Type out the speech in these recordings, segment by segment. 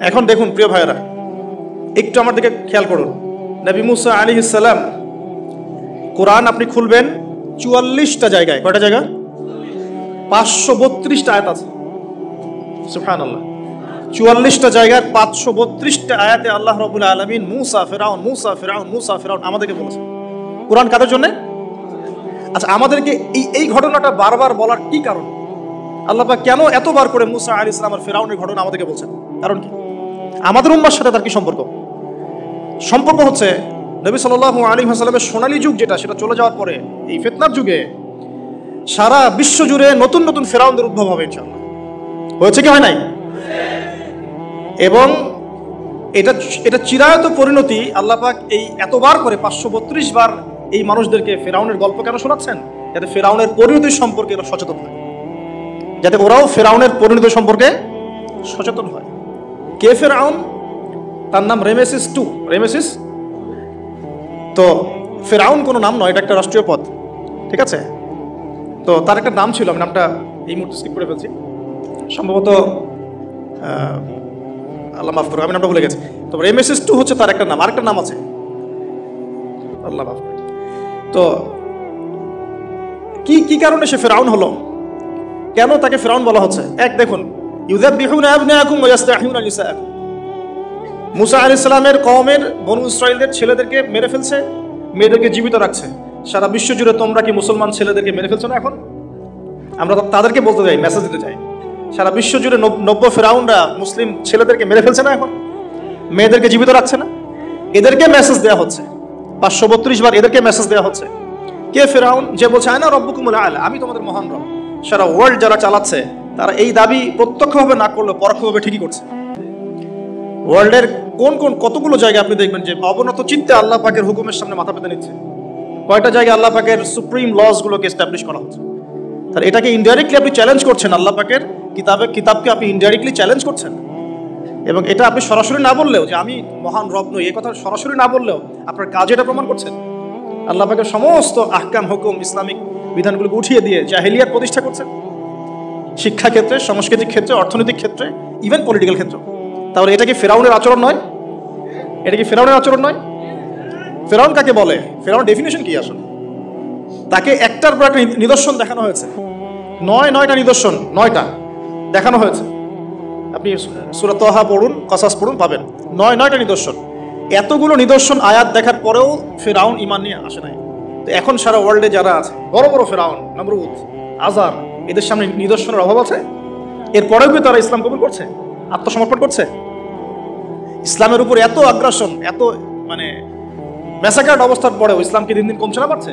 এখন দেখুন প্রিয় ভাইয়েরা, একটু আমার দিকে খেয়াল করুন। নবী মুসা আলাইহিস সালাম, কোরআন আপনি খুলবেন 44টা জায়গায়, কয়টা জায়গা? 532টা আয়াত আছে। সুবহানাল্লাহ, 44টা জায়গায় 532টা আয়াতে আল্লাহ রাব্বুল আলামিন মুসা ফিরাউন মুসা ফিরাউন মুসা ফিরাউন আমাদেরকে বলেছেন। কোরআন কাদের জন্য? আচ্ছা, আমাদেরকে এই ঘটনাটা বারবার বলার কি কারণ? আল্লাহ পাক কেন এতবার করে মুসা আলাইহিস সালাম আর ফিরাউনের ঘটনা আমাদেরকে বলছেন? কারণ কি? আমাদের উম্মার সাথে তার কি সম্পর্ক? সম্পর্ক হচ্ছে নবী সাল্লাল্লাহু আলাইহি ওয়াসাল্লামের সোনালী যুগ যেটা, সেটা চলে যাওয়ার পরে এই ফিতনার যুগে সারা বিশ্ব জুড়ে নতুন নতুন ফিরাউনদের উদ্ভব হবে ইনশাআল্লাহ। হয়েছে কি হয় নাই? এবং এটা চিরায়ত পরিণতি। আল্লাহ পাক এই এতবার করে 532 বার এই মানুষদেরকে ফিরাউনের গল্প কেন শোনাচ্ছেন? যাতে ফিরাউনের পরিণতি সম্পর্কে এরা সচেতন হয়, যাতে ওরাও ফিরাউনের পরিণতি সম্পর্কে সচেতন হয়। কে ফিরাউন? তার নাম রেমেসিস II। রেমেসিস, তো ফিরাউন কোনো নাম নয়, এটা একটা রাষ্ট্রীয় পদ, ঠিক আছে? তো তার একটা নাম ছিল, আমি নামটা এই মুহূর্তে স্কিপ করে ফেলছি, সম্ভবত আল্লাহ মাফ করো, আমি নামটা ভুলে গেছি। তো রেমেসিস II হচ্ছে তার একটা নাম, আরেকটা নাম আছে, আল্লাহ মাফ করো। তো কি কারণে সে ফিরাউন হলো? কেন তাকে ফিরাউন বলা হচ্ছে? এক দেখুন, ইউযাববিহুনা আবনাআকুম ওয়া ইস্তাহইউনা নিসাআকুম। মুসা আলাইহিস সালামের কওমের বনু ইসরাইলদের ছেলেদেরকে মেরে ফেলছে, মেয়েদেরকে জীবিত রাখছে। সারা বিশ্ব জুড়ে তোমরা কি মুসলমান ছেলেদেরকে মেরে ফেলছো না? এখন আমরা তাদেরকে বলতে যাই, মেসেজ দিতে চাই, সারা বিশ্ব জুড়ে নব্য ফিরাউনরা মুসলিম ছেলেদেরকে মেরে ফেলছে না? এখন মেয়েদেরকে জীবিত রাখছে না? এদেরকে মেসেজ দেওয়া হচ্ছে 532 বার, এদেরকে মেসেজ দেওয়া হচ্ছে। কে ফিরাউন? যে বলছে আনা রব্বুকুমুল আ'লা, আমি তোমাদের মহান রব। সারা ওয়ার্ল্ড যারা চালাচ্ছে তারা এই দাবি প্রত্যক্ষভাবে না করলেও পরোক্ষভাবে ঠিকই করছে। ওয়ার্ল্ডের কতগুলো জায়গায় আপনি দেখবেন যে অবনত চিত্তে আল্লাহ পাকের হুকুমের সামনে মাথা পেতে নিচ্ছে। কয়টা জায়গায় আল্লাহ পাকের সুপ্রিম লস গুলোকে এস্টাবলিশ করা হচ্ছে। তাহলে এটাকে ইনডাইরেক্টলি আপনি চ্যালেঞ্জ করছেন, আল্লাহ পাকের কিতাবকে আপনি ইনডাইরেক্টলি চ্যালেঞ্জ করছেন। এবং এটা আপনি সরাসরি না বললেও, যে আমি মহান রব নই, এই কথা সরাসরি না বললেও আপনার কাজে এটা প্রমাণ করছেন। আল্লাহ পাকের সমস্ত আহকাম হুকুম ইসলামিক বিধানগুলোকে উঠিয়ে দিয়ে জাহেলিয়াত প্রতিষ্ঠা করছেন, শিক্ষা ক্ষেত্রে, সাংস্কৃতিক ক্ষেত্রে, অর্থনৈতিক ক্ষেত্রে, ইভেন পলিটিক্যাল ক্ষেত্রে। তাহলে এটা কি ফিরাউনের আচরণ নয়? এটা কি ফিরাউনের আচরণ নয়? ফিরাউন কাকে বলে? ফিরাউন ডেফিনেশন কি আসলে? তাকে একটার পর একটা নিদর্শন দেখানো হয়েছে, 9টা নিদর্শন, 9টা দেখানো হয়েছে। আপনি সূরা তাহা পড়ুন, কসাস পড়ুন, পাবেন 9টা নিদর্শন। এতগুলো নিদর্শন আয়াত দেখার পরেও ফিরাউন ঈমান নিয়ে আসে নাই। তো এখন সারা ওয়ার্ল্ডে যারা আছে, বড় বড় ফিরাউন, নমরুদ, আজার, এদের সামনে নিদর্শনের অভাব আছে? এরপরেও কি তারা ইসলাম কবুল করছে, আত্মসমর্পণ করছে? ইসলামের উপর এত আগ্রাসন, এত ম্যাসাকার্ড অবস্থার পরেও ইসলাম কি দিন দিন কমছে না বাড়ছে?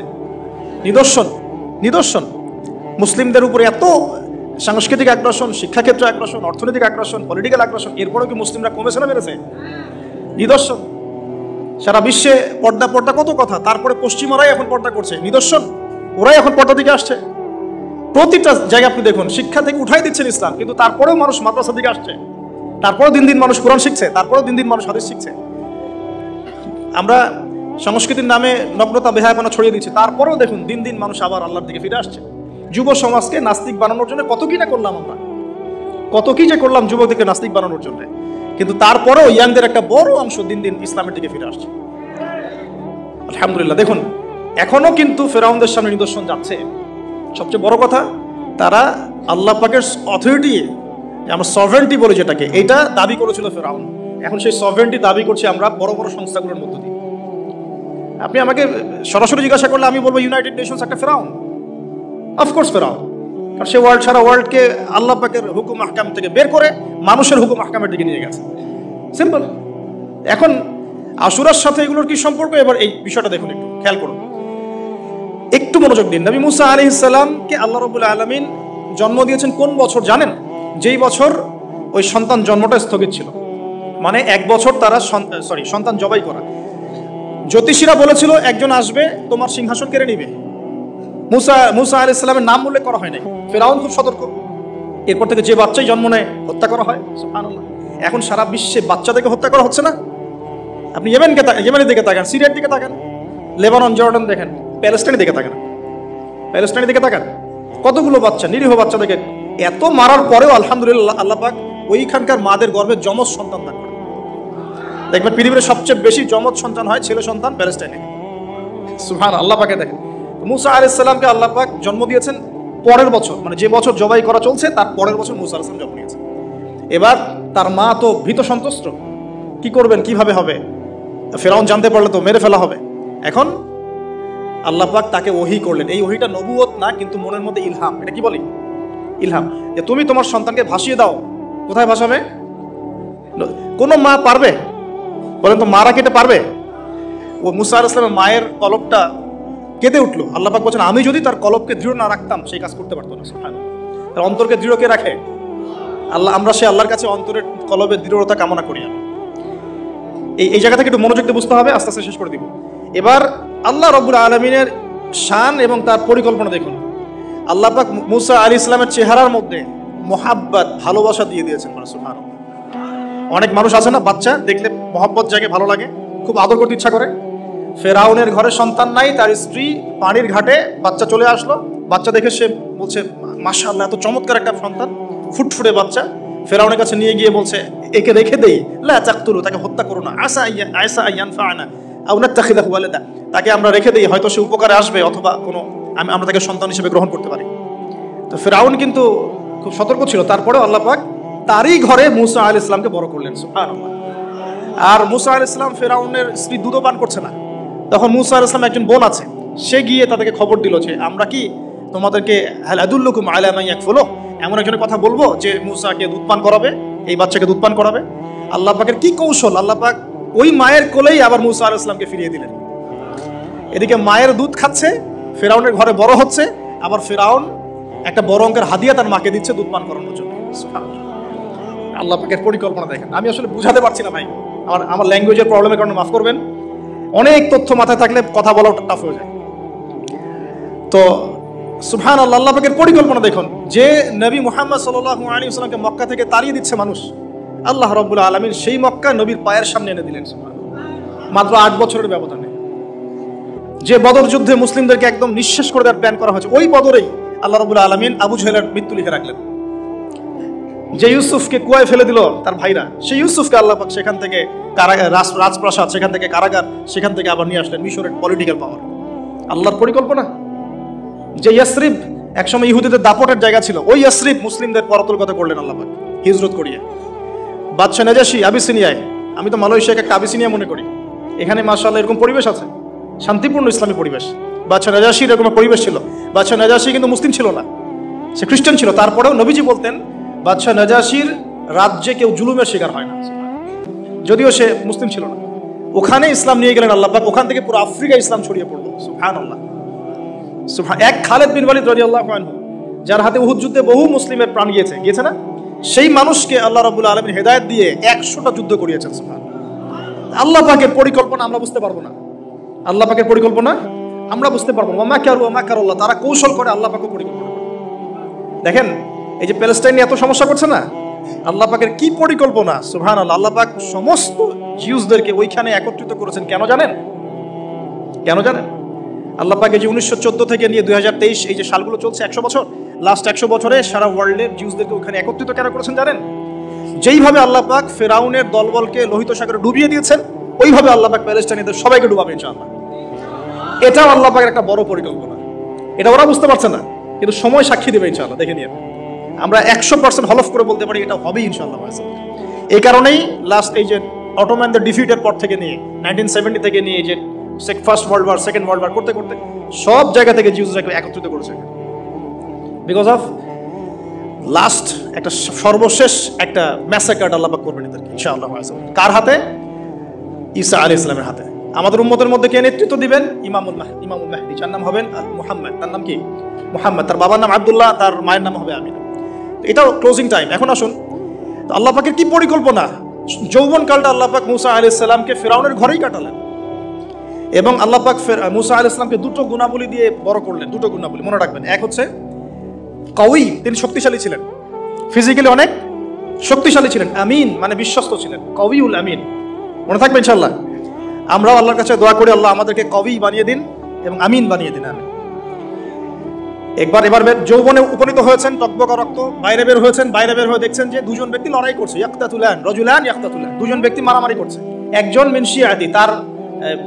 নিদর্শন মুসলিমদের উপরে এত সাংস্কৃতিক আগ্রাসন, শিক্ষাক্ষেত্রে আগ্রাসন, অর্থনৈতিক আগ্রাসন, পলিটিক্যাল আগ্রাসন, এরপরেও কি মুসলিমরা কমেছে না বেড়েছে? নিদর্শন। সারা বিশ্বে পর্দা কত কথা, তারপরে পশ্চিমারাই এখন পর্দা করছে, নিদর্শন। ওরাই এখন পর্দা দিকে আসছে। প্রতিটা জায়গায় আপনি দেখুন, শিক্ষা থেকে উঠাই দিচ্ছেন ইসলাম, কিন্তু তারপরেও মানুষ মাদ্রাসার দিকে আসছে, তারপরেও দিন দিন মানুষ কোরআন শিখছে, তারপরেও দিন দিন মানুষ হাদিস শিখছে। আমরা সংস্কৃতির নামে নগ্নতা বেহায়াপনা ছড়িয়ে দিচ্ছি, তারপরেও দেখুন দিন দিন মানুষ আবার আল্লাহর দিকে ফিরে আসছে। যুব সমাজকে নাস্তিক বানানোর জন্য কত কি না করলাম আমরা, কত কি যে করলাম যুবকদেরকে নাস্তিক বানানোর জন্য, কিন্তু তারপরেও ইয়াংদের একটা বড় অংশ দিন দিন ইসলামের দিকে ফিরে আসছে। আলহামদুলিল্লাহ। দেখুন এখনো কিন্তু ফেরাউনদের সামনে নিদর্শন যাচ্ছে। সবচেয়ে বড় কথা, তারা আল্লাহ পাকের অথরিটি, আমরা সভরেন্টি বলি যেটাকে, এটা দাবি করেছিল ফেরাউন। এখন সেই সভরেন্টি দাবি করছি আমরা বড় বড় সংস্থাগুলোর মধ্য দিয়ে। আপনি আমাকে সরাসরি জিজ্ঞাসা করলে আমি বলবো ইউনাইটেড নেশনস একটা ফেরাউন, অফকোর্স ফেরাউন। কারণ সে সারা ওয়ার্ল্ডকে আল্লাহ পাকের হুকুম আহকাম থেকে বের করে মানুষের হুকুম আহকামের দিকে নিয়ে গেছে। সিম্পল। এখন আশুরার সাথে এগুলোর কি সম্পর্ক? এবার এই বিষয়টা দেখুন, একটু খেয়াল করুন, একটু মনোযোগ দিন। নবী মুসা আলাইহিস সালামকে আল্লাহ রাব্বুল আলামিন জন্ম দিয়েছেন কোন বছর জানেন? যেই বছর ওই সন্তান জন্মটা স্থগিত ছিল, মানে 1 বছর তারা সন্তান জবাই করা। জ্যোতিষীরা বলেছিল একজন আসবে তোমার সিংহাসন কেড়ে নিবে। মুসা আলাইহিস সালামের নাম উল্লেখ করা হয় নাই। ফিরাউন খুব সতর্ক, এরপর থেকে যে বাচ্চাই জন্ম নেয় হত্যা করা হয়। সুবহানাল্লাহ। এখন সারা বিশ্বে বাচ্চাদেরকে হত্যা করা হচ্ছে না? আপনি ইয়েমেনের দিকে তাকান, সিরিয়ার দিকে তাকান, লেবানন, জর্ডান দেখেন, প্যালেস্টাইনের দিকে তাকান, কতগুলো বাচ্চা, নিরীহ বাচ্চাদেরকে এত মারার পরেও আলহামদুলিল্লাহ আল্লাহ পাক ওইখানকার মাদের গর্ভে যমজ সন্তান দান করেন। দেখবেন পৃথিবীর সবচেয়ে বেশি যমজ সন্তান হয় ছেলে সন্তান প্যালেস্টাইনে। সুবহানাল্লাহ, আল্লাহ পাকে দেখেন মুসা আলাইহিস সালামকে আল্লাহ পাক জন্ম দিয়েছেন পরের বছর, মানে যে বছর জবাই করা চলছে তার পরের বছর মুসা আলাইহিস সালাম জন্ম নিয়েছেন। এবার তার মা তো ভীত সন্ত্রস্ত, কি করবেন, কিভাবে হবে, ফেরাউন জানতে পারলে তো মেরে ফেলা হবে। এখন আল্লাহ পাক তাকে ওহী করলেন। এই ওহীটা নবুয়ত না, কিন্তু মনের মধ্যে ইলহাম। এটা কি বলি? ইলহাম, যে তুমি তোমার সন্তানকে ভাসিয়ে দাও। কোথায় ভাসাবে? কোন মা পারবে বলেন তো? মারা কেটে পারবে? ও মুসা আলাইহিস সালামের মায়ের কলবটা কেঁদে উঠলো। আল্লাহ পাক বলছেন, আমি যদি তার কলবকে দৃঢ় না রাখতাম সেই কাজ করতে পারতো না। সুবহানাল্লাহ, তার অন্তরকে দৃঢ় কে রাখে? আল্লাহ। আমরা সে আল্লাহর কাছে অন্তরের কলবের দৃঢ়তা কামনা করি। এই জায়গা থেকে একটু মনোযোগ দিয়ে বুঝতে হবে, আস্তে আস্তে শেষ করে দিব। এবার আল্লাহ রাব্বুল আলামিনের শান এবং তার পরিকল্পনা দেখুন। আল্লাহ পাক মুসা আলাইহিস সালামের চেহারার মধ্যে মোহাব্বত, ভালোবাসা দিয়ে দিয়েছেন। সুবহানাল্লাহ। অনেক মানুষ আছে না, বাচ্চা দেখলে মোহাব্বত জাগে, ভালো লাগে, খুব আদর করতে ইচ্ছা করে। ফেরাউনের ঘরে সন্তান নাই, তার স্ত্রী পানির ঘাটে বাচ্চা চলে আসলো। বাচ্চা দেখে সে বলছে, মাশাআল্লাহ, এত চমৎকার একটা সন্তান, ফুটফুটে বাচ্চা। ফেরাউনের কাছে নিয়ে গিয়ে বলছে, একে রেখে দেই, লা তাকতুলু, তাকে হত্যা করো না, আসা ইয়ানফা'না আও নাত্তাখিযাহু ওয়ালাদা, তাকে আমরা রেখে দেই, হয়তো সে উপকারে আসবে, অথবা কোনো আমরা তাকে সন্তান হিসেবে গ্রহণ করতে পারি। তো ফেরাউন কিন্তু খুব সতর্ক ছিল। তারপরেও আল্লাহ পাক তারই ঘরে মুসা আলাইহিস সালামকে বড় করলেন। সুবহানাল্লাহ। আর মুসা আলাইহিস সালাম ফেরাউনের স্ত্রী দুধও পান করছে না। তখন মুসা আলাইহিস সালাম একজন বোন আছে, সে গিয়ে তাদেরকে খবর দিল যে আমরা কি তোমাদেরকে হাল আদুল্লুকুম আলা মান ইয়াকফুলু, এমন একজনের কথা বলবো যে মুসাকে দুধ পান করাবে, এই বাচ্চাকে দুধ পান করাবে। আল্লাহ পাকের কি কৌশল! আল্লাহ পাক ওই মায়ের কোলেই আবার মুসা আলাইহিস সালামকে ফিরিয়ে দিলেন। এদিকে মায়ের দুধ খাচ্ছে, ফেরাউনের ঘরে বড় হচ্ছে, আবার ফেরাউন একটা বড় অঙ্কের হাদিয়া তার মাকে দিচ্ছে দুধ পান করানোর জন্য। আল্লাহ পাকের পরিকল্পনা দেখেন। আমি আসলে বুঝাতে পারছি না ভাই, আমার ল্যাঙ্গুয়েজের প্রবলেমের কারণে মাফ করবেন। অনেক তথ্য মাথায় থাকলে কথা বলা টাফ হয়ে যায়। তো সুবহানাল্লাহ, আল্লাহ পাকের পরিকল্পনা দেখুন। যে নবী মুহাম্মদ সাল্লাল্লাহু আলাইহি ওয়াসাল্লামকে মক্কা থেকে তাড়িয়ে দিচ্ছে মানুষ, আল্লাহ রাব্বুল আলামিন সেই মক্কা নবীর পায়ের সামনে এনে দিলেন। সুবহানাল্লাহ, মাত্র 8 বছরের ব্যবধানে। যে বদর যুদ্ধে মুসলিমদেরকে একদম নিঃশেষ করে দেওয়ার প্ল্যান করা হয়েছে, ওই বদরেই আল্লাহ রাব্বুল আলামিন আবু জাহেলের মৃত্যু লিখে রাখলেন। যে ইউসুফকে কুয়ায় ফেলে দিল তার ভাইরা, সেই ইউসুফকে আল্লাহ পাক সেখান থেকে রাজপ্রাসাদ, সেখান থেকে কারাগার, সেখান থেকে আবার নিয়ে আসলেন মিশরের পলিটিক্যাল পাওয়ার। আল্লাহর পরিকল্পনা। যে ইয়াসরিব একসময় ইহুদিদের দাপটের জায়গা ছিল, ওই ইয়াসরিব মুসলিমদের পরতলগত করলেন আল্লাহ পাক হিজরত করিয়ে। বাদশা নাজাশী আবিসিনিয়ায়, আমি তো মালয়েশিয়াকে একটা আবিসিনিয়া মনে করি, এখানে মাশাআল্লাহ এরকম পরিবেশ আছে, শান্তিপূর্ণ ইসলামী পরিবেশ। বাদশা নাজাশীর এরকম পরিবেশ ছিল। বাদশা নাজাশী কিন্তু মুসলিম ছিল না, সে খ্রিস্টান ছিল। তারপরেও নবীজি বলতেন বাদশা নাজাশীর রাজ্যে কেউ জুলুমের শিকার হয় না, যদিও সে মুসলিম ছিল না। ওখানে ইসলাম নিয়ে গেলেন আল্লাহ পাক, ওখান থেকে পুরো আফ্রিকা ইসলাম ছড়িয়ে পড়লো। সুবহানাল্লাহ। এক খালেদ বিন ওয়ালিদ রাদিয়াল্লাহু আনহু, যার হাতে উহুদ যুদ্ধে বহু মুসলিমের প্রাণ গিয়েছে না, সেই মানুষকে আল্লাহ রাব্বুল আলামিন হেদায়েত দিয়ে 100টা যুদ্ধ করিয়েছেন। সুবহানাল্লাহ। আল্লাহ পাকের পরিকল্পনা আমরা বুঝতে পারবো না, আল্লাহ পাকের পরিকল্পনা আমরা বুঝতে পারবো না। ওয়া মাকারুল্লাহ, তারা কৌশল করে, আল্লাহ পাকের পরিকল্পনা করে। দেখেন এই যে প্যালেস্টাইনে এত সমস্যা করছে না, আল্লাহ পাকের কি পরিকল্পনা! সুবহানাল্লাহ। আল্লাহ পাক সমস্ত জিউসদেরকে ওইখানে একত্রিত করেছেন। কেন জানেন? আল্লাহ পাক এই যে 1914 থেকে নিয়ে 2023 এই যে সালগুলো চলছে, 100 বছর, লাস্ট 100 বছরে সারা ওয়ার্ল্ডের জিউসদেরকে ওখানে একত্রিত কেন করেছেন জানেন? যেইভাবে আল্লাহ পাক ফেরাউনের দলবলকে লোহিত সাগরে ডুবিয়ে দিয়েছেন, ওইভাবে আল্লাহ পাক প্যালেস্টাইনিদের সবাইকে ডুবাবে ইনশাআল্লাহ। এটাও আল্লাহ পাকের একটা বড় পরিকল্পনা। এটা ওরা বুঝতে পারছে না, কিন্তু সময় সাক্ষী দেবে ইনশাআল্লাহ। দেখে নিয়ে আমরা 100% হলফ করে বলতে পারি এটা হবেই ইনশাআল্লাহ। এই কারণেই লাস্ট এই যে অটোম্যানদের ডিফিটের পর থেকে নিয়ে 1970 থেকে নিয়ে যে first world war, second world war করতে করতে সব জায়গা থেকে জিউসরাকে একত্রিত করেছে, বিকজ অফ লাস্ট একটা সর্বশেষ একটা ম্যাসাকার আল্লাহ পাক করবেন এদেরকে ইনশাআল্লাহ। কার হাতে? ঈসা আলাইহিস সালামের হাতে। আমাদের উম্মতের মধ্যে কে নেতৃত্ব দিবেন? ইমামুল মাহদি, যার নাম হবেন মুহাম্মদ। তার নাম কি? মুহাম্মদ। তার বাবার নাম আব্দুল্লাহ, তার মায়ের নাম হবে আমিনা। এটাও ক্লোজিং টাইম। এখন আসুন, আল্লাহ পাকের কি পরিকল্পনা! যৌবনকালটা আল্লাহ পাক মুসা আলাইহিস সালামকে ফিরআউনের ঘরেই কাটালেন, এবং আল্লাহ পাক মুসা আলাইহিস সালামকে দুটো গুণাবলী দিয়ে বড় করলেন। দুটো গুণাবলী মনে রাখবেন। এক হচ্ছে কওয়ী, তিনি শক্তিশালী ছিলেন, ফিজিক্যালি অনেক শক্তিশালী ছিলেন। আমিন মানে বিশ্বস্ত ছিলেন, কওয়ীউল আমিন। মনে থাকবে ইনশাআল্লাহ। আমরাও আল্লাহর কাছে দোয়া করি, আল্লাহ আমাদেরকে কওয়ী বানিয়ে দিন এবং আমিন বানিয়ে দিন। আমিন। এবার যৌবনে উপনীত হয়েছেন, টকবকা রক্ত, বাইরে বের হয়েছেন, বাইরে বের হয়ে দেখছেন যে দুজন ব্যক্তি লড়াই করছে, ইয়াকতাতুলান রাজুলান ইয়াকতাতুলান, দুজন ব্যক্তি মারামারি করছে। একজন মিন শিয়াতি, তার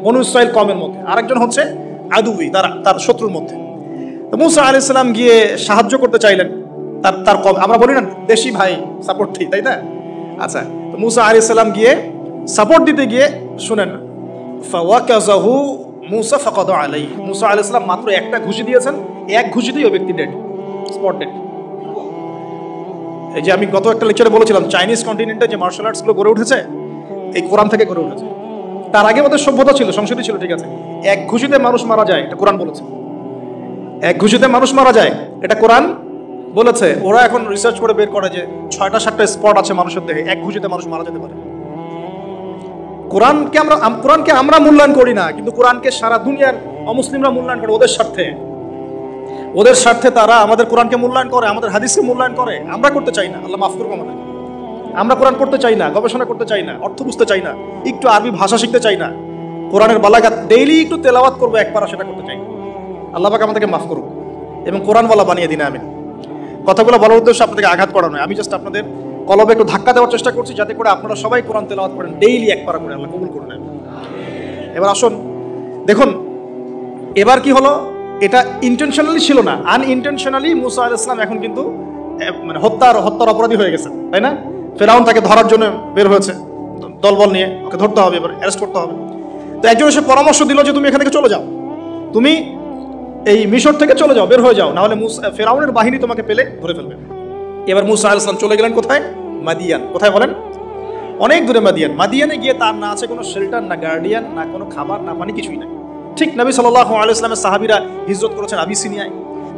বনু ইসরাইল কওমের মধ্যে, আরেকজন হচ্ছে আদুই, তার শত্রুর মধ্যে। তো মুসা আলাইহিস সালাম গিয়ে সাহায্য করতে চাইলেন তার কওম। আমরা বলি না দেশি ভাই সাপোর্ট ঠিক, তাই না? আচ্ছা, তো মুসা আলাইহিস সালাম গিয়ে সাপোর্ট দিতে গিয়ে শুনেন, ফাওয়াকাযাহু মুসা ফাকাদা আলাইহি, মুসা আলাইহিস সালাম মাত্র একটা ঘুষি দিয়েছেন, এক ঘুষিতেই ওই ব্যক্তি ডেড, স্পট ডেড। এই যে আমি গত একটা লেকচারে বলেছিলাম, চাইনিজ কন্টিনেন্টে যে মার্শাল আর্টস গুলো গড়ে উঠেছে এই কোরআন থেকে গড়ে উঠেছে। তার আগে ওদের সভ্যতা ছিল, সংস্কৃতি ছিল, ঠিক আছে। এক ঘুষিতে মানুষ মারা যায়, এটা কোরআন বলেছে। এক ঘুষিতে মানুষ মারা যায়, এটা কোরআন বলেছে। ওরা এখন রিসার্চ করে বের করে যে 6টা-7টা স্পট আছে মানুষের দেহে, এক ঘুষিতে মানুষ মারা যেতে পারে। কোরআনকে আমরা মূল্যায়ন করি না, কিন্তু কোরআনকে সারা দুনিয়ার অমুসলিমরা মূল্যায়ন করে ওদের স্বার্থে তারা আমাদের কোরআনকে মূল্যায়ন করে, আমাদের হাদিসকে মূল্যায়ন করে। আমরা করতে চাই না, আল্লাহ মাফ করুক আমাদের। আমরা কোরআন পড়তে চাই না, গবেষণা করতে চাই না, অর্থ বুঝতে চাই না, একটু আরবি ভাষা শিখতে চাই না, কোরআনের বালাগাত ডেইলি একটু তেলাওয়াত করবো একবার, সেটা করতে চাই। আল্লাহ পাক আমাদেরকে মাফ করুক এবং কোরআনওয়ালা বানিয়ে দিন, আমিন। কথাগুলো বলার উদ্দেশ্য আপনাদেরকে আঘাত করা নয়, আমি জাস্ট আপনাদের কলবে একটু ধাক্কা দেওয়ার চেষ্টা করছি, যাতে করে আপনারা সবাই কোরআন তেলাওয়াত করেন ডেইলি একবার করে, আল্লাহ কবুল করে নেন। এবার আসুন দেখুন, এবার কি হলো, এটা ইন্টেনশনালি ছিল না, আনইনটেনশনালি মুসা আলাইহিস সালাম এখন কিন্তু মানে হত্যার অপরাধী হয়ে গেছেন, তাই না? ফেরাউন তাকে ধরার জন্য বের হয়েছে দলবল নিয়ে, ওকে ধরতে হবে, এবার অ্যারেস্ট করতে হবে। তো একজন এসে পরামর্শ দিল যে তুমি এখান থেকে চলে যাও, তুমি এই মিশর থেকে চলে যাও, বের হয়ে যাও, না হলে ফেরাউনের বাহিনী তোমাকে পেলে ধরে ফেলবে। এবার মুসা আলাইহিস সালাম চলে গেলেন কোথায়? মাদিয়ান। কোথায় বলেন? অনেক দূরে মাদিয়ান। মাদিয়ানে গিয়ে তার না আছে কোনো শেল্টার, না গার্ডিয়ান, না কোনো খাবার, না পানি, কিছুই নাই। ঠিক নবী সাল্লাল্লাহু আলাইহি ওয়াসাল্লামের সাহাবীরা হিজরত করেছেন আবিসিনিয়ায়,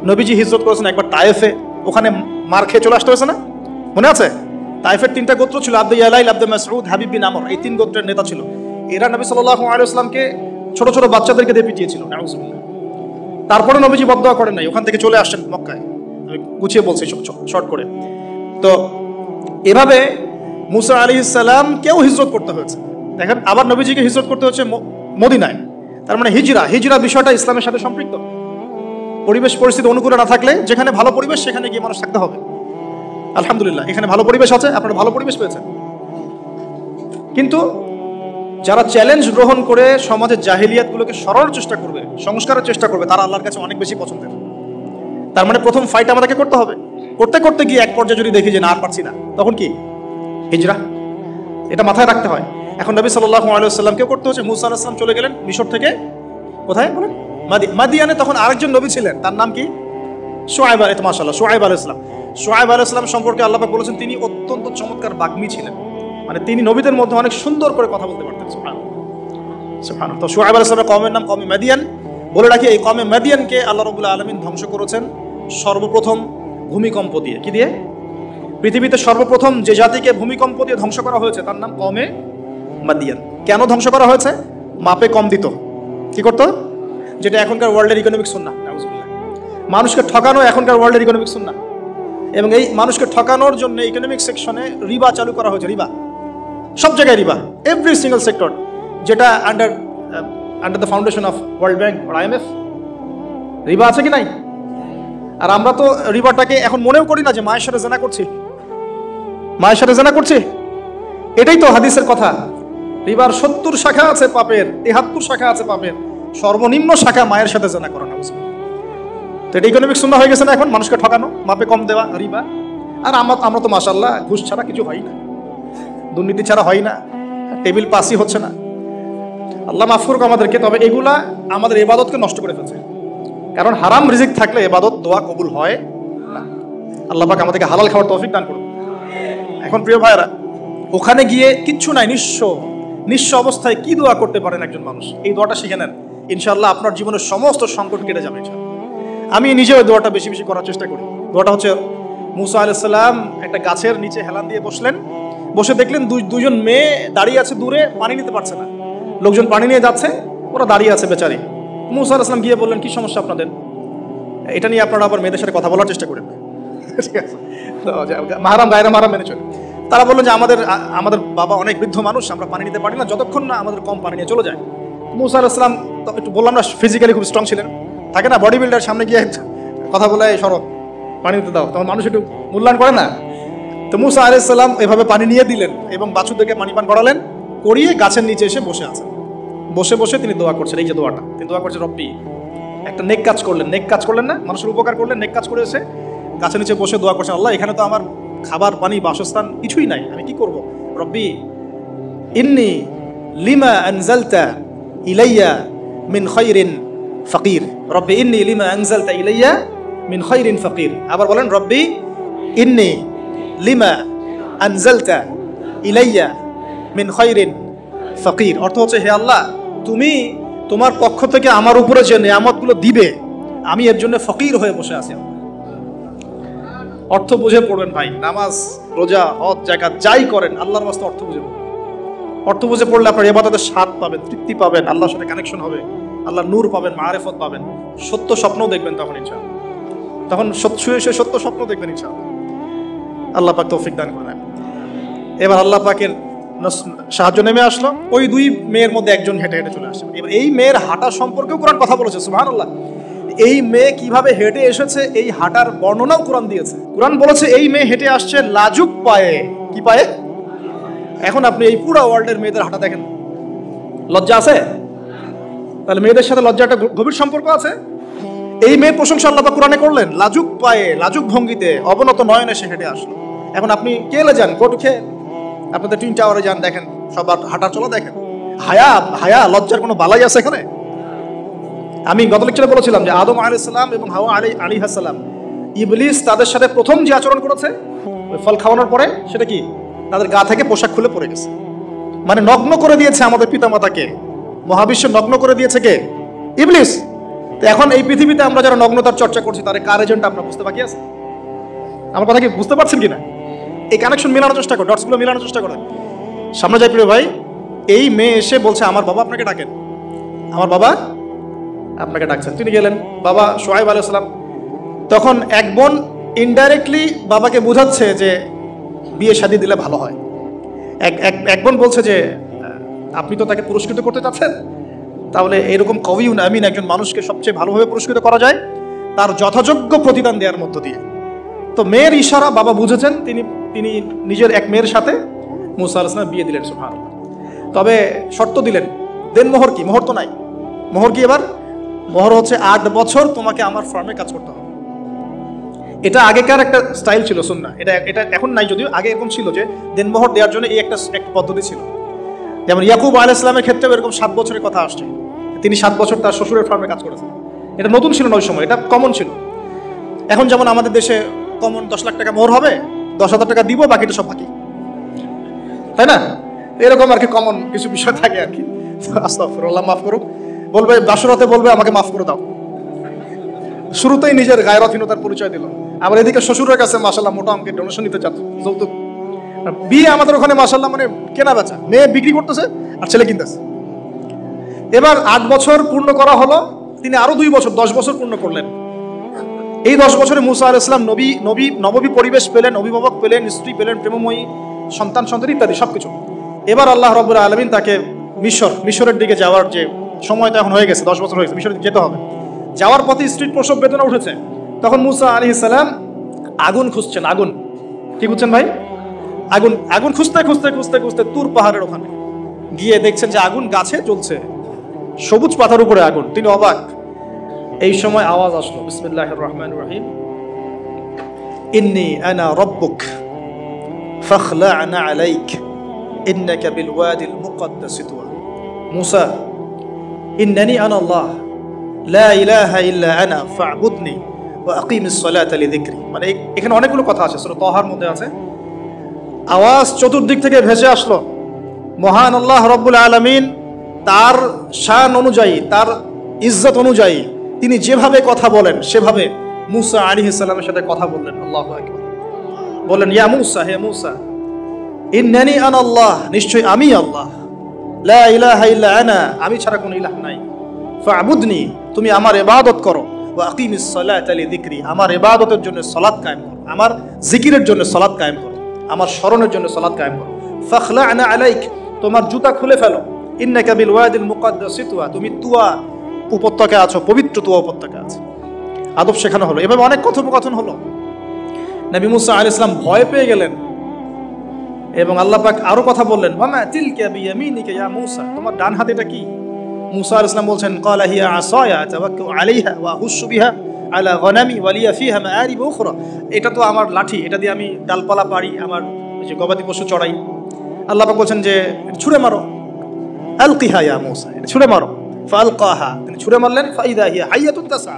নবীজি হিজরত করেছেন একবার তায়েফে, ওখানে মার খেয়ে চলে আসতে হয়েছে না, মনে আছে? তায়েফের 3টা গোত্র ছিল, আব্দে ইয়ালাইল, আব্দে মাসউদ, হাবিব বিন আমর, এই 3 গোত্রের নেতা ছিল। এরা নবী সাল্লাল্লাহু আলাইহি ওয়াসাল্লামকে ছোট ছোট বাচ্চাদেরকে দিয়ে পিটিয়েছিল, নাউজুবিল্লাহ। তারপরে নবীজি বদদোয়া করেন নাই, ওখান থেকে চলে আসছেন মক্কায়। আমি গুছিয়ে বলছি শর্ট করে। তো এভাবে মুসা আলাইহিস সালামকেও হিজরত করতে হয়েছে। দেখেন, আবার নবীজিকে হিজরত করতে হচ্ছে মদিনায়। তার মানে হিজরা বিষয়টা ইসলামের সাথে সম্পৃক্ত। পরিবেশ পরিস্থিতি অনুকূলে না থাকলে, যেখানে ভালো পরিবেশ সেখানে গিয়ে মানুষ থাকতে হবে। আলহামদুলিল্লাহ, এখানে ভালো পরিবেশ আছে, আপনারা ভালো পরিবেশ পেয়েছেন। কিন্তু যারা চ্যালেঞ্জ গ্রহণ করে সমাজের জাহিলিয়াতগুলোকে সরানোর চেষ্টা করবে, সংস্কারের চেষ্টা করবে, তারা আল্লাহর কাছে অনেক বেশি পছন্দের। তার মানে প্রথম ফাইট আমাদেরকে করতে হবে। করতে করতে গিয়ে এক পর্যায়ে যদি দেখি যে না আর পারছি না, তখন কি? হিজরা। এটা মাথায় রাখতে হয়। এখন নবী সাল্লাল্লাহু আলাইহি ওয়াসাল্লামকেও করতে হচ্ছে। মুসা আলাইহিস সালাম চলে গেলেন মিশর থেকে কোথায় বলেন? মাদিয়ানে। তখন আরেকজন নবী ছিলেন, তার নাম কি? শুআয়ব আলাইহিস, মাশাআল্লাহ, শুআয়ব আলাইহিস সালাম। শুআয়ব আলাইহিস সালাম সম্পর্কে আল্লাহ পাক বলেছেন তিনি অত্যন্ত চমৎকার বাগ্মী ছিলেন, মানে তিনি নবীদের মধ্যে অনেক সুন্দর করে কথা বলতে পারতেন। সুবহানাল্লাহ, সুবহানাল্লাহ। তো শুআয়ব আলাইহিস সালামের কওমের নাম কওমে মাদিয়ান। বলে রাখি, এই কওমে মাদিয়ানকে আল্লাহ রাব্বুল আলামিন ধ্বংস করেছেন সর্বপ্রথম ভূমিকম্প দিয়ে। কি দিয়ে? পৃথিবীতে সর্বপ্রথম যে জাতিকে ভূমিকম্প দিয়ে ধ্বংস করা হয়েছে তার নাম কওমে মাদিয়ান। কেন ধ্বংস করা হয়েছে? মাপে কম দিত। কি করতো? যেটা এখনকার ওয়ার্ল্ডের ইকোনমিক সুন্নাহ। নাউজুবিল্লাহ। মানুষকে ঠকানো এখনকার ওয়ার্ল্ডের ইকোনমিক সুন্নাহ। এবং এই মানুষকে ঠকানোর জন্য ইকোনমিক সেকশনে রিবা চালু করা হয়েছে। রিবা, সব জায়গায় রিবা, এভরি সিঙ্গেল সেক্টর, যেটা under the foundation of world bank আর IMF। রিবা আছে কি নাই? আর আমরা তো রিবাটাকে এখন মনেও করি না যে মায়ের সাথে জেনা করছি, মায়ের সাথে জেনা করছি। এটাই তো হাদিসের কথা। রিবার 70 শাখা আছে পাপের, 73 শাখা আছে পাপের, সর্বনিম্ন শাখা মায়ের সাথে জেনা করা। না, তো এটা ইকোনমিক সুন্নাহ হয়ে গেছে না এখন, মানুষকে ঠকানো, মাপে কম দেওয়া, রিবা। আর আমরা তো মাশাআল্লাহ ঘুষ ছাড়া কিছু হয় না, দুর্নীতি ছাড়া হয় না, টেবিল পাসই হচ্ছে না। আল্লাহ মাফ করুক আমাদেরকে। তবে এগুলা আমাদের ইবাদতকে নষ্ট করে ফেলছে, কারণ হারাম রিজিক থাকলে ইবাদত দোয়া কবুল হয় না। আল্লাহ পাক আমাদেরকে হালাল খাওয়ার তৌফিক দান করুন। এখন প্রিয় ভাইরা, ওখানে গিয়ে কিচ্ছু নাই, নিঃস্ব অবস্থায় কি দোয়া করতে পারেন একজন মানুষ? এই দোয়াটা শিখে নেন, ইনশাআল্লাহ আপনার জীবনের সমস্ত সংকট কেটে যাবে। আমি নিজেও এই দোয়াটা বেশি বেশি করার চেষ্টা করি। দোয়াটা হচ্ছে, মুসা আলাইহিস সালাম একটা গাছের নিচে হেলান দিয়ে বসলেন, বসে দেখলেন দুজন মেয়ে দাঁড়িয়ে আছে দূরে, পানি নিতে পারছে না। লোকজন পানি নিয়ে যাচ্ছে, ওরা দাঁড়িয়ে আছে বেচারি। মুসা আলাইহিস সালাম গিয়ে বললেন, কি সমস্যা আপনাদের? এটা নিয়ে আপনারা আবার মেয়েদের সাথে কথা বলার চেষ্টা করেন, ঠিক আছে? তো মাহারাম গায়রা মাহারাম মেনে চলে। তারা বললেন যে আমাদের বাবা অনেক বৃদ্ধ মানুষ, আমরা পানি নিতে পারি না যতক্ষণ না আমাদের কম পানি নিয়ে চলে যায়। মুসা আলাইহিস সালাম একটু বললাম না, ফিজিক্যালি খুব স্ট্রং ছিলেন, থাকে না বডি বিল্ডার, সামনে গিয়ে কথা বলে সরো পানি দিতে দাও, তখন মানুষ একটু মূল্যায়ন করে না। তো মুসা আলাইহিস সালাম এভাবে পানি নিয়ে দিলেন এবং বাছুরদেরকে পানি পান করালেন, করিয়ে গাছের নিচে এসে বসে আছেন। বসে বসে তিনি দোয়া করছেন, এই যে দোয়াটা তিনি দোয়া করছেন, রব্বি, একটা নেক কাজ করলেন, নেক কাজ করলেন না, মানুষের উপকার করলেন, নেক কাজ করে এসে গাছের নিচে বসে দোয়া করছেন, আল্লাহ এখানে তো আমার খাবার পানি বাসস্থান কিছুই নাই, আমি কি করব? রব্বি ইন্নী লিমা আনজালতা ইলাইয়া মিন খায়রিন ফাকির, রব্বি ইন্নী লিমা আনজালতা ইলাইয়া মিন খায়রিন ফাকির। আবার বলেন, রব্বি ইন্নী লিমা আনজালতা ইলাইয়া মিন খায়রিন ফাকির। অর্থ হচ্ছে, হে আল্লাহ, তুমি তোমার পক্ষ থেকে আমার উপরে যে নিয়ামতগুলো দিবে, আমি এর জন্য ফকির হয়ে বসে আছি। অর্থ বুঝে পড়বেন ভাই, নামাজ রোজা হজ যাকাত যাই করেন আল্লাহর রাস্তায় অর্থ বুঝে পড়বেন। অর্থ বুঝে পড়লে আপনার ইবাদতের স্বাদ পাবেন, তৃপ্তি পাবেন, আল্লাহর সাথে কানেকশন হবে, আল্লাহর নূর পাবেন, মারিফত পাবেন, সত্য স্বপ্নও দেখবেন তখন ইনশাআল্লাহ। তখন শুয়ে শুয়ে সত্য স্বপ্ন দেখবেন ইনশাআল্লাহ। আল্লাহ পাক তৌফিক দান করেন। এবার আল্লাহ পাকের সাহায্য নেমে আসলো, ওই দুই মেয়ের মধ্যে একজন হেঁটে হেঁটে চলে আসে। এবার এই মেয়ের হাঁটা সম্পর্কেও কোরআন কথা বলেছে, সুবহানাল্লাহ। এই মেয়ে কিভাবে হেঁটে এসেছে এই হাঁটার বর্ণনাও কোরআন দিয়েছে। কোরআন বলেছে এই মেয়ে হেঁটে আসছে লাজুক পায়ে। কি পায়ে? এখন আপনি এই পুরো ওয়ার্ল্ডের মেয়েদের হাঁটা দেখেন, লজ্জা আছে? তাহলে মেয়েদের সাথে লজ্জা একটা গভীর সম্পর্ক আছে। এই মেয়ের প্রশংসা আল্লাহ পাক কোরআনে করলেন, লাজুক পায়ে, লাজুক ভঙ্গিতে, অবনত নয়নে সে হেঁটে আসলো। এখন আপনি কেলে যান, কোটুখে, আপনাদের টুইন টাওয়ারে যান, দেখেন সবার হাঁটা চলা দেখেন। হায়া লজ্জার কোনো বালাই আছে এখানে? আমি গত লেকচারে বলেছিলাম যে আদম আলাইহিস সালাম এবং হাওয়া আলাইহিস সালাম, ইবলিস তাদের সাথে প্রথম যে আচরণ করেছে ওই ফল খাওয়ানোর পরে, সেটা কি? তাদের গা থেকে পোশাক খুলে পড়ে গেছে। মানে নগ্ন করে দিয়েছে আমাদের পিতামাতাকে, মহাবিশ্ব নগ্ন করে দিয়েছে কে? ইবলিস। তো এখন এই পৃথিবীতে আমরা যারা নগ্নতার চর্চা করছি তার কার এজেন্ট আমরা বুঝতে বাকি আছে? আমার কথা কি বুঝতে পারছেন কিনা? এই কানেকশন মেলানোর চেষ্টা করো, ডটসগুলো মেলানোর চেষ্টা করেন। সামনে যাই প্রিয় ভাই, এই মেয়ে এসে বলছে আমার বাবা আপনাকে ডাকেন, আমার বাবা আপনাকে ডাকছেন। তিনি গেলেন, বাবা শুআয়ব আলাইহিস সালাম। তখন এক বোন ইনডাইরেক্টলি বাবাকে বোঝাচ্ছে যে বিয়ে শাদী দিলে ভালো হয়। এক বোন বলছে যে আপনি তো তাকে পুরস্কৃত করতে চাচ্ছেন, তাহলে এরকম কবিউন আমিন একজন মানুষকে সবচেয়ে ভালোভাবে পুরস্কৃত করা যায় তার যথাযোগ্য প্রতিদান দেওয়ার মধ্য দিয়ে। তো মেয়ের ইশারা বাবা বুঝেছেন, তিনি নিজের এক মেয়ের সাথে মুসা আলাইহিস সালাম বিয়ে দিলেন, সুবহানাল্লাহ। তবে শর্ত দিলেন, দেন মোহর কি? মোহর তো নাই। মোহর কি এবার? মোহর হচ্ছে 8 বছর তোমাকে আমার ফার্মে কাজ করতে হবে। এটা আগেকার একটা স্টাইল ছিল, সুন্নাহ। এটা এখন নাই, যদিও আগে এরকম ছিল যে দেন মোহর দেওয়ার জন্য এই একটা পদ্ধতি ছিল। যেমন ইয়াকুব আলাইহিস সালামের ক্ষেত্রেও এরকম 7 বছরের কথা আসছে, তিনি 7 বছর তার শ্বশুরের ফার্মে কাজ করেছেন। এটা নতুন ছিল না ওই সময়, এটা কমন ছিল। এখন যেমন আমাদের দেশে কমন 10 লাখ টাকা মোহর হবে, 10,000 টাকা দিব, বাকিটা সব বাকি, তাই না? এরকম আর কি কমন কিছু বিষয় থাকে আর কি। আস্তাগফিরুল্লাহ, মাফ করুক। বলবে বাসরাতে, বলবে আমাকে মাফ করে দাও, শুরুতেই নিজের গায়রহীনতার পরিচয় দিল। আবার এদিকে শ্বশুরের কাছে মাশাআল্লাহ মোটা অঙ্কের ডোনেশন নিতে চাচ্ছে, যৌতুক। বিয়ে আমাদের ওখানে মাশাআল্লাহ মানে কেনা বেচা, মেয়ে বিক্রি করতেছে আর ছেলে কিনতেছে। এবার 8 বছর পূর্ণ করা হলো, তিনি আরো 2 বছর 10 বছর পূর্ণ করলেন। এই 10 বছরে মুসা আলাইহিস সালাম নবী পরিবেশ পেলেন, অভিভাবক পেলেন, স্ত্রী পেলেন, প্রেমময়ী সন্তান ইত্যাদি সবকিছু। এবার আল্লাহ রাব্বুল আলামিন তাকে মিশরের দিকে যাওয়ার যে সময়টা এখন হয়ে গেছে, 10 বছর হয়ে গেছে, মিশরে যেতে হবে। যাওয়ার পথে স্ত্রীর প্রসব বেদনা উঠেছে। তখন মুসা আলাইহিস সালাম আগুন খুঁজছেন। আগুন কি খুঁজছেন ভাই? আগুন খুঁজতে তুর পাহাড়ের ওখানে গিয়ে দেখছেন যে আগুন গাছে জ্বলছে, সবুজ পাতার উপরে আগুন। তিনি অবাক। এই সময় আওয়াজ আসলো, বিসমিল্লাহির রহমানির রহিম, ইন্নী আনা রাব্বুক ফাখলা'না আলাইক ইন্নাকা বিল ওয়াদিল মুকদ্দাস তুয়া। মুসা, ইন্নানি আনা আল্লাহ লা ইলাহা ইল্লা আনা ফা'বুদনি ওয়া আকিমিস সালাতা লিযিকরি। মানে এখানে অনেকগুলো কথা আছে, সূরা তাহার মধ্যে আছে। আওয়াজ চতুর্দিক থেকে ভেসে আসলো, মহান আল্লাহ রাব্বুল আলামিন তার শান অনুযায়ী, তার ইজ্জত অনুযায়ী তিনি যেভাবে কথা বলেন সেভাবে মুসা আলাইহিস সালামের সাথে কথা বললেন। আল্লাহু আকবার। বলেন, ইয়া মুসা, হে মুসা, ইন্নানি আনা আল্লাহ, নিশ্চয় আমি আল্লাহ, লা ইলাহা ইল্লা আনা, আমি ছাড়া কোনো ইলাহ নাই, ফা'বুদনি, তুমি আমার ইবাদত করো, ওয়া আকিমিস সালাতা লিযিকরি, আমার ইবাদতের জন্য সালাত কায়েম করো, আমার জিকিরের জন্য সালাত কায়েম করো, আমার স্মরণের জন্য সালাত কায়েম করো। ফাখলা'না আলাইক, তোমার জুতা খুলে ফেলো, ইন্নাকা বিল ওয়াদিল মুকদ্দাস তুয়া, তুমি তুয়া উপত্যকা আছো, পবিত্র তুয়া উপত্যকা আছে। আদব শেখানো হলো, এভাবে অনেক কথোপকথন হলো। নবী মুসা আলাইহিস সালাম ভয় পেয়ে গেলেন এবং আল্লাহ পাক আরো কথা বললেন, ওয়া মা তিলকা বিয়ামিনিকা ইয়া মূসা, তোমার ডান হাতে এটা কি? মুসা আলাইহিস সালাম বলছেন, ক্বালা হিয়া আসায়া আতাওয়াক্কাউ আলাইহা ওয়া আহুশু বিহা আলা গনামি ওয়া লিয়া ফিহা মাআরিব উখরা, এটা তো আমার লাঠি, এটা দিয়ে আমি ডালপালা পারি, আমার যে গবাদি পশু চড়াই। আল্লাহ পাক বলছেন যে ছুঁড়ে মারো, আলকিহা ইয়া মূসা, এটা ছুঁড়ে মারো। ফালকাহা, তিনি ছুঁড়ে মারলেন, ফাইদা হিয়া হাইয়াতুন তাসা,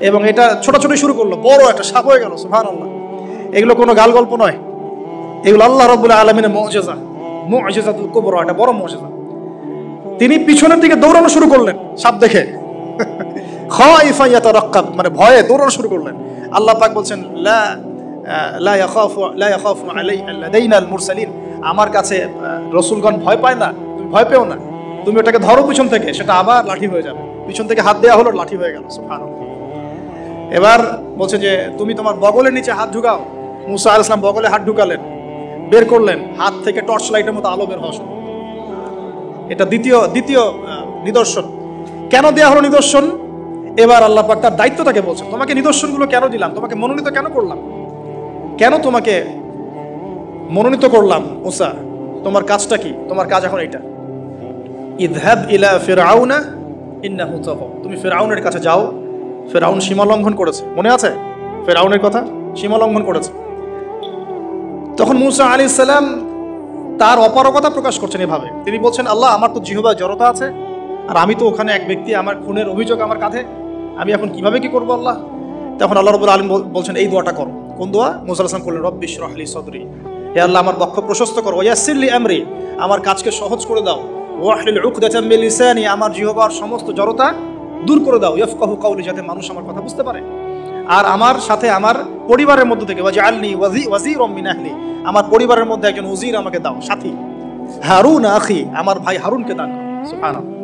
এবং এটা ছোটাছুটি শুরু করলো, বড় একটা সাপ হয়ে গেল। সুবহানাল্লাহ, এগুলো কোনো গাল গল্প নয়, এগুলো আল্লাহ রাব্বুল আলামিনের মুজিজা, মুজিজাতুল কুবরা, এটা বড় মুজিজা। তিনি পিছনের দিকে দৌড়ানো শুরু করলেন সাপ দেখে, খাইফা ইয়াতারাক্কাব, মানে ভয়ে দৌড়ানো শুরু করলেন। আল্লাহ পাক বলছেন, লা ইয়াখাফু লাদাইনাল মুরসালিন, আমার কাছে রাসূলগণ ভয় পায় না, তুমি ভয় পেও না, তুমি ওটাকে ধরো পিছন থেকে, সেটা আবার লাঠি হয়ে যাবে। পিছন থেকে হাত দেওয়া হলো, লাঠি হয়ে গেল। সুবহানাল্লাহ। এবার বলছে যে তুমি তোমার বগলের নিচে হাত ঢুকাও। মুসা আলাইহিস সালাম বগলে হাত ঢুকালেন, বের করলেন, হাত থেকে টর্চ লাইটের মতো আলো বের হওয়া শুরু। এটা দ্বিতীয় নিদর্শন। কেন দেয়া হলো নিদর্শন? এবার আল্লাহ পাক তার দায়িত্বটাকে বলছেন, তোমাকে নিদর্শনগুলো কেন দিলাম, তোমাকে মনোনীত কেন করলাম, কেন তোমাকে মনোনীত করলাম মুসা, তোমার কাজটা কি? তোমার কাজ এখন এটা, ইযহাব ইলা ফিরআউনা ইন্নাহু তাগা, তুমি ফিরআউনের কাছে যাও। ফিরআউন সীমা লঙ্ঘন করেছে, মনে আছে ফিরআউনের কথা? সীমা লঙ্ঘন করেছে। তখন মুসা আলাইহিস সালাম তার অপারগতা প্রকাশ করছেন এভাবে, তিনি বলছেন, আল্লাহ আমার তো জিহ্বার জড়তা আছে, আর আমি তো ওখানে এক ব্যক্তি, আমার খুনের অভিযোগ আমার কাঁধে, আমি এখন কিভাবে কি করবো আল্লাহ? তখন আল্লাহ রাব্বুল আলামিন বলছেন, এই দোয়াটা করো। কোন দোয়া? মুসা আলাইহিস সালাম করলেন, রব্বি ইশরাহ লি সাদরি, হে আল্লাহ আমার বক্ষ প্রশস্ত করো, ওয়া ইয়াসসির লি আমরি, আমার কাজকে সহজ করে দাও, ওয়াহলিল উকদাতাম মিন লিসানি, আমার জিহ্বার সমস্ত জড়তা দূর করে দাও, ইয়াফকাহু কাওলি, যাতে মানুষ আমার কথা বুঝতে পারে। আর আমার সাথে আমার পরিবারের মধ্য থেকে ওয়াজআলনি ওয়াজিরাম মিন আহলি, আমার পরিবারের মধ্যে একজন ওজির আমাকে দাও, সাথী। হারুন আখি, আমার ভাই হারুনকে দান করো। সুবহানাল্লাহ।